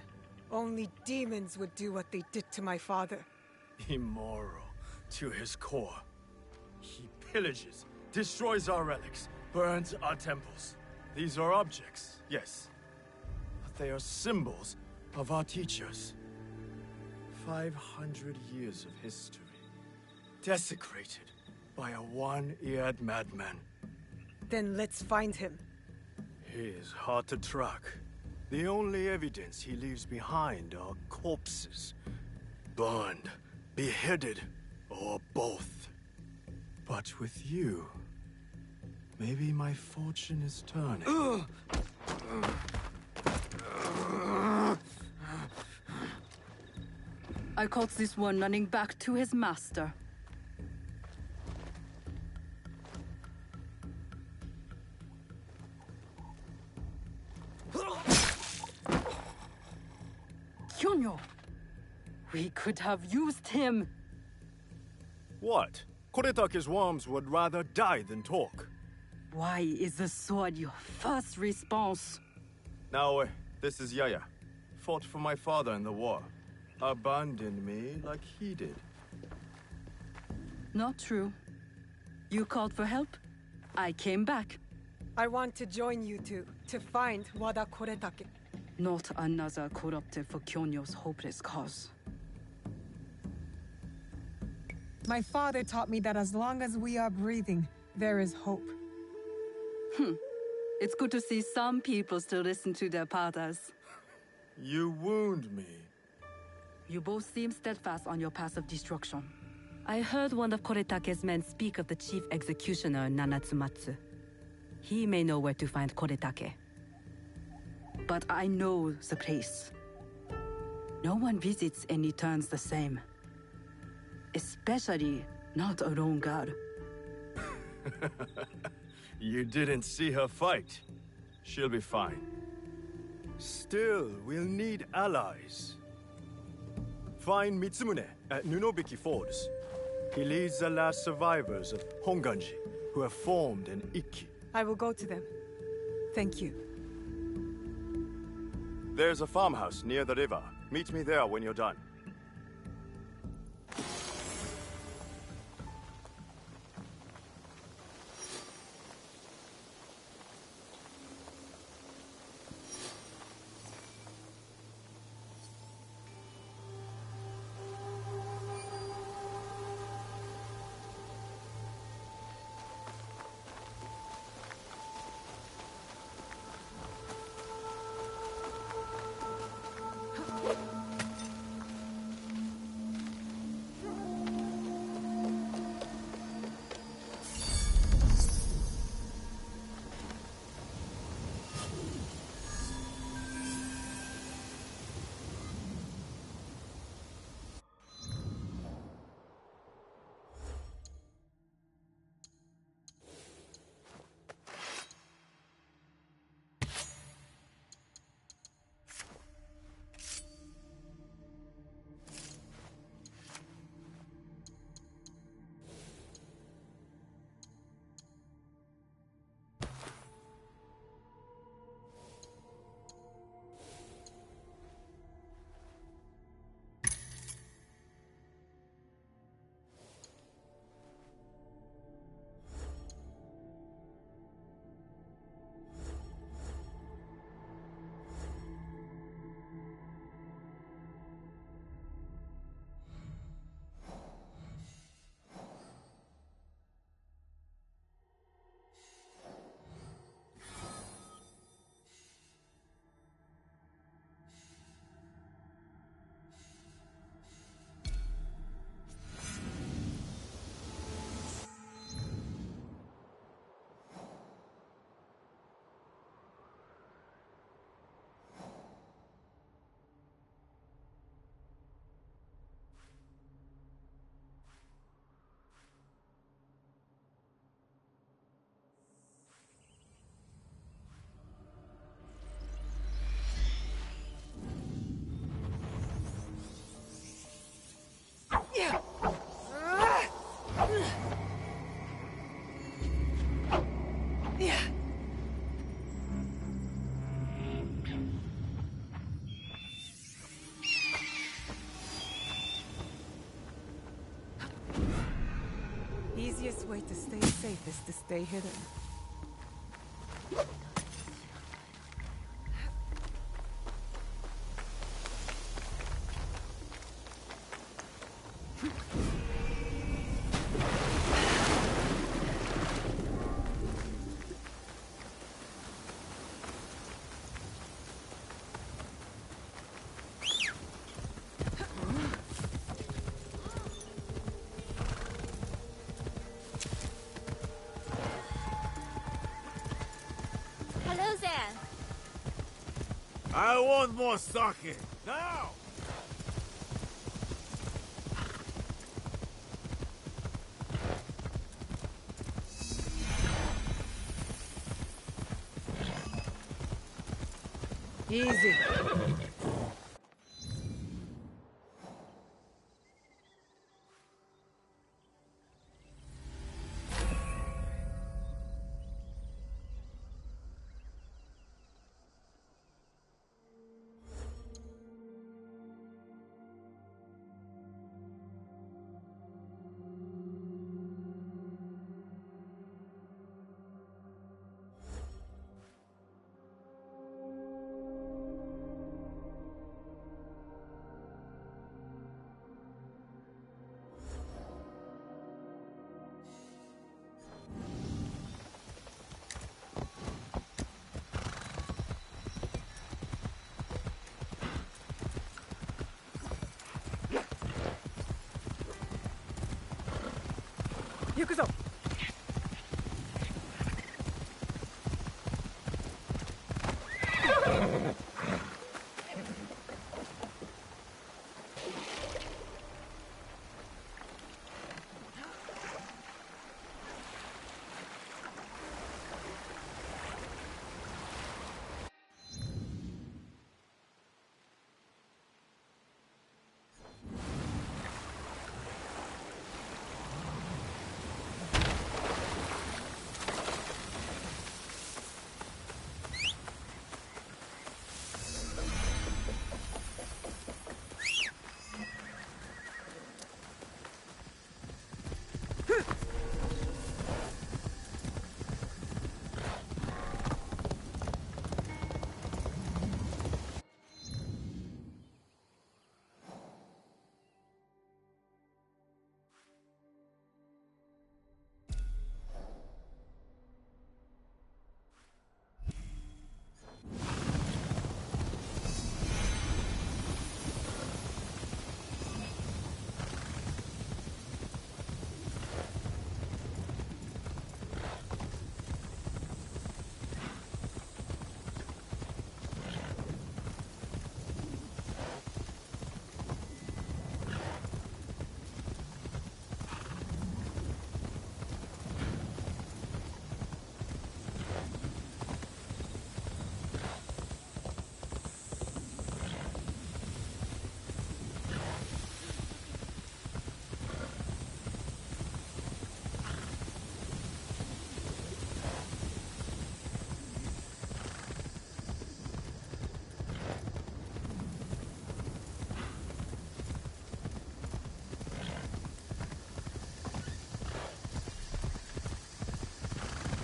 Only demons would do what they did to my father. Immoral to his core. He pillages, destroys our relics, burns our temples. These are objects, yes. But they are symbols of our teachers. 500 years of history. Desecrated by a one-eared madman. Then let's find him. He is hard to track. The only evidence he leaves behind are corpses. Burned, beheaded, or both. But with you, maybe my fortune is turning. I caught this one running back to his master. Kyonyo! We could have used him! What? Koretake's worms would rather die than talk. Why is the sword your first response? Now, this is Yaya. Fought for my father in the war. Abandoned me like he did. Not true. You called for help. I came back. I want to join you two, to find Wada Koretake. Not another corrupted for Kyonyo's hopeless cause. My father taught me that as long as we are breathing, there is hope. It's good to see some people still listen to their fathers. You wound me. You both seem steadfast on your path of destruction. I heard one of Koretake's men speak of the chief executioner, Nanatsumatsu. He may know where to find Koretake. But I know the place. No one visits and returns the same. Especially not a lone guard. You didn't see her fight. She'll be fine. Still, we'll need allies. Find Mitsumune at Nunobiki Falls. He leads the last survivors of Honganji, who have formed an Ikki. I will go to them. Thank you. There's a farmhouse near the river. Meet me there when you're done. Easiest way to stay safe is to stay hidden. Hello there. I want more sake. Now! Easy. Yakuza!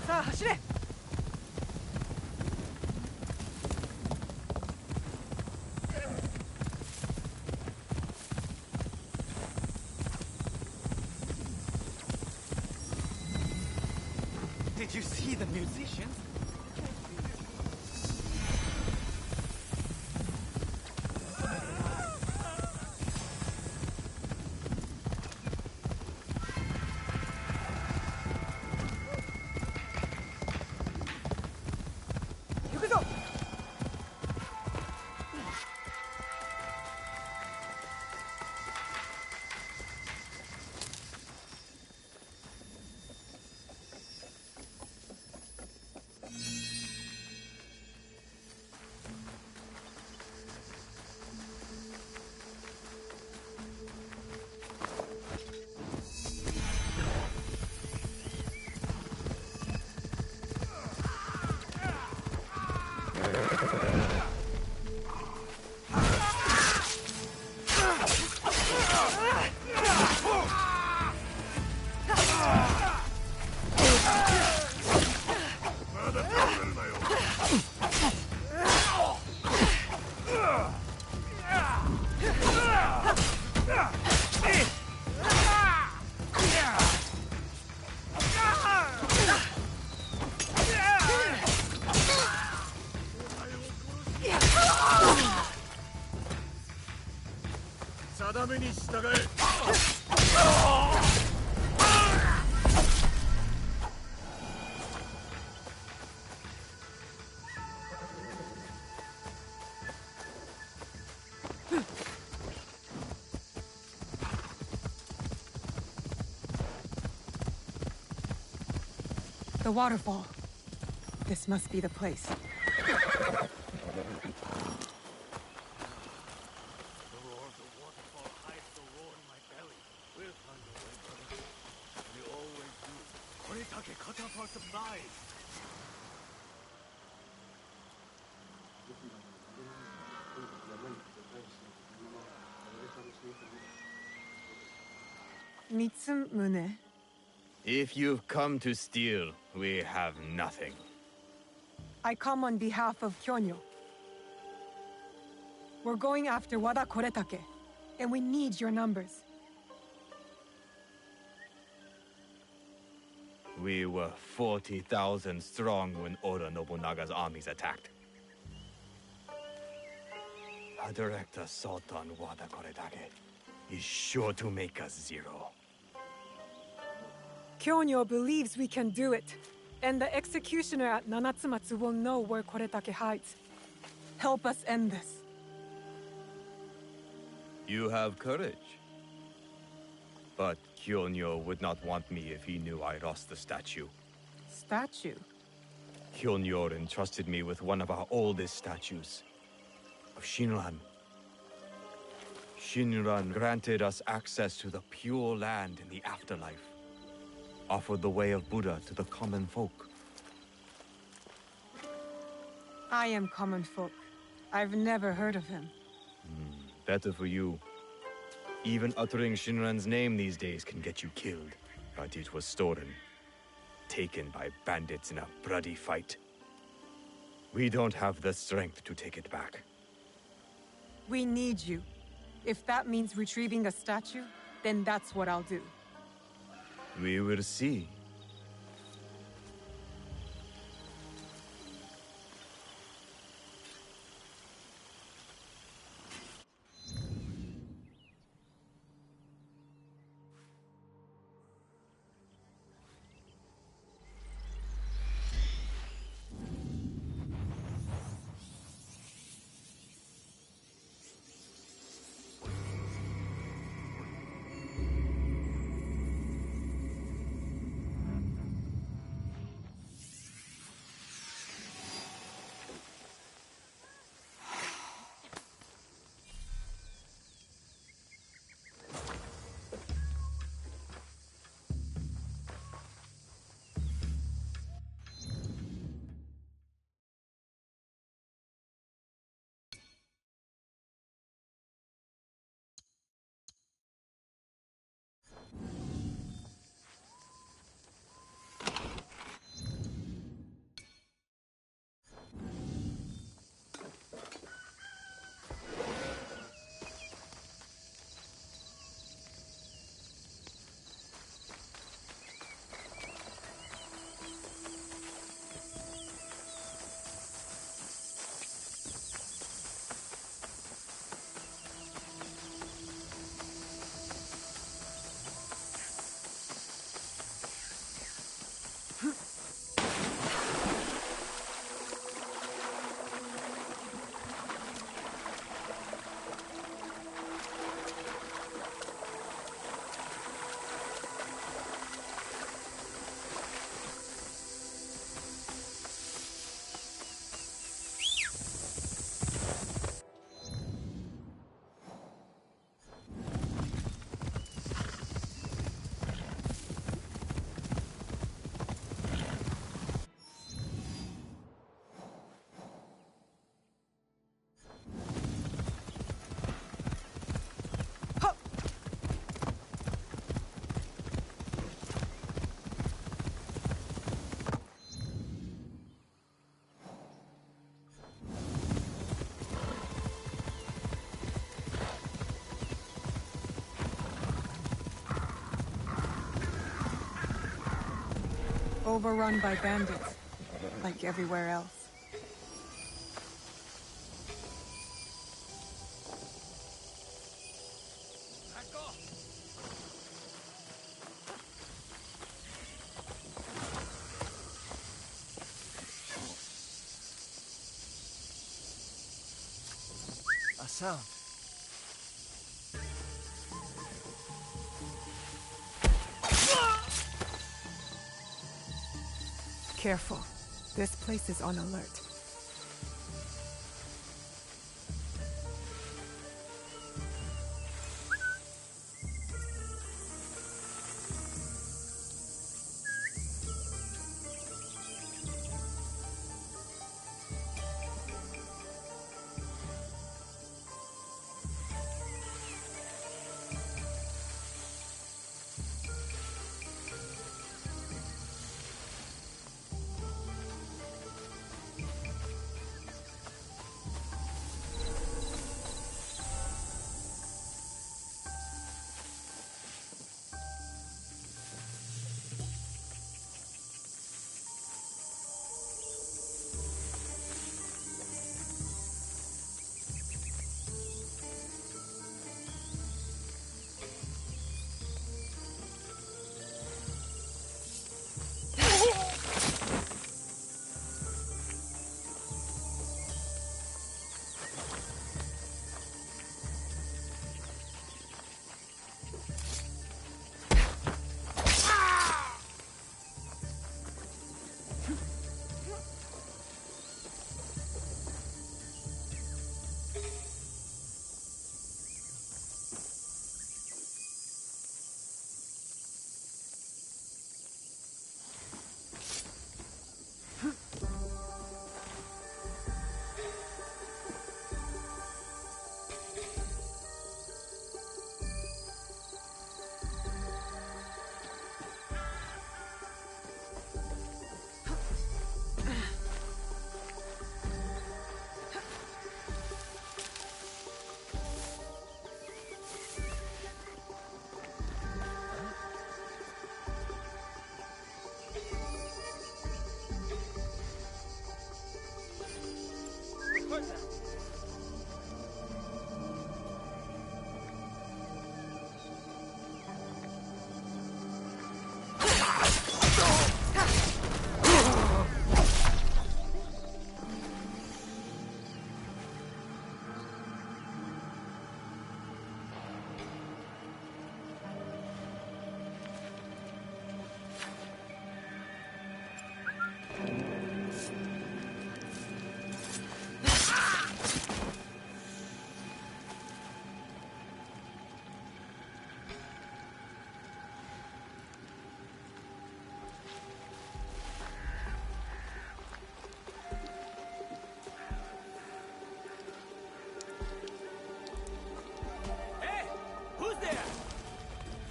さあ走れ。Did you see the musicians? めに従え。The waterfall. This must be the place. Mitsumune. If you've come to steal, we have nothing. I come on behalf of Kyonyo. We're going after Wada Koretake, and we need your numbers. We were 40,000 strong when Oda Nobunaga's armies attacked. A direct assault on Wada Koretake is sure to make us zero. Kyonyo believes we can do it, and the executioner at Nanatsumatsu will know where Koretake hides. Help us end this. You have courage. But Kyonyo would not want me if he knew I lost the statue. Statue? Kyonyo entrusted me with one of our oldest statues, of Shinran. Shinran granted us access to the pure land in the afterlife, offered the way of Buddha to the common folk. I am common folk. I've never heard of him. Better for you. Even uttering Shinran's name these days can get you killed. But it was stolen. Taken by bandits in a bloody fight. We don't have the strength to take it back. We need you. If that means retrieving a statue, then that's what I'll do. We will see. Overrun by bandits, like everywhere else. sound? Careful. This place is on alert.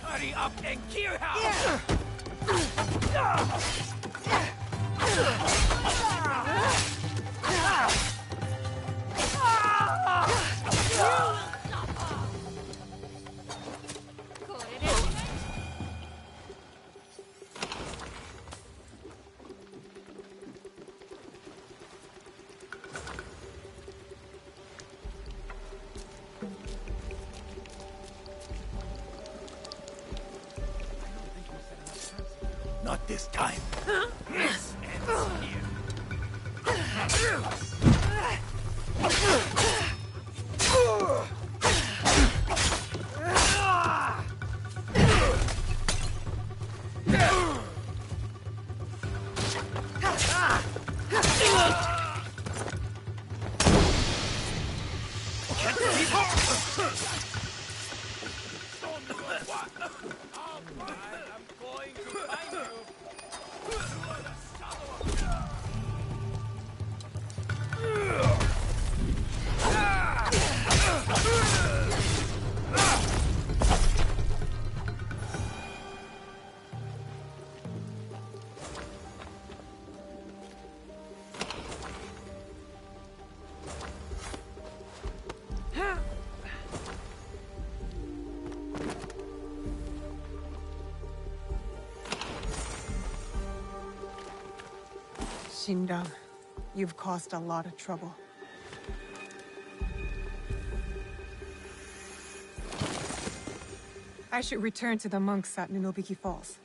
Hurry up and kill her! Not this time. This ends here. Shindam, you've caused a lot of trouble. I should return to the monks at Ninobiki Falls.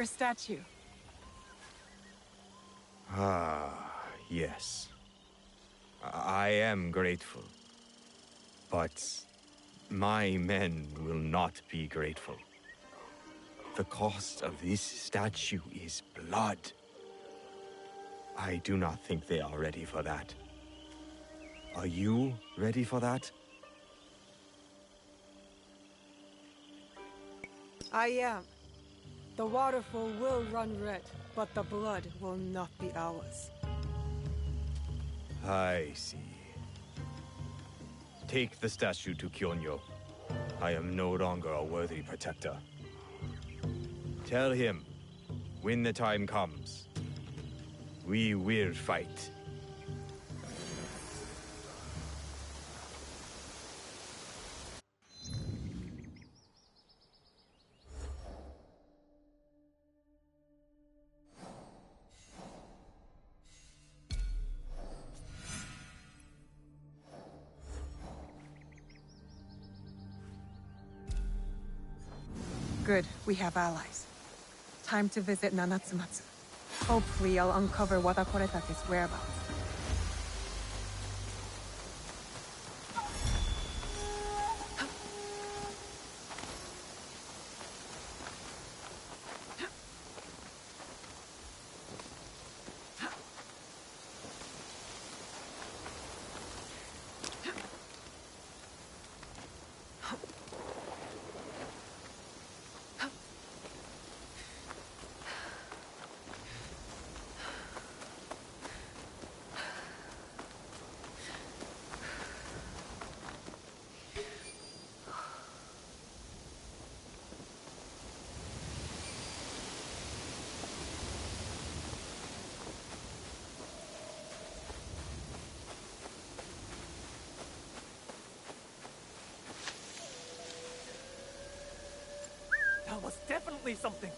your statue. Ah, yes. I am grateful. But my men will not be grateful. The cost of this statue is blood. I do not think they are ready for that. Are you ready for that? I am. The waterfall will run red, but the blood will not be ours. I see. Take the statue to Kyonyo. I am no longer a worthy protector. Tell him, when the time comes, we will fight. Good, we have allies. Time to visit Nanatsumatsu. Hopefully I'll uncover Wada Koretake's whereabouts. That was definitely something.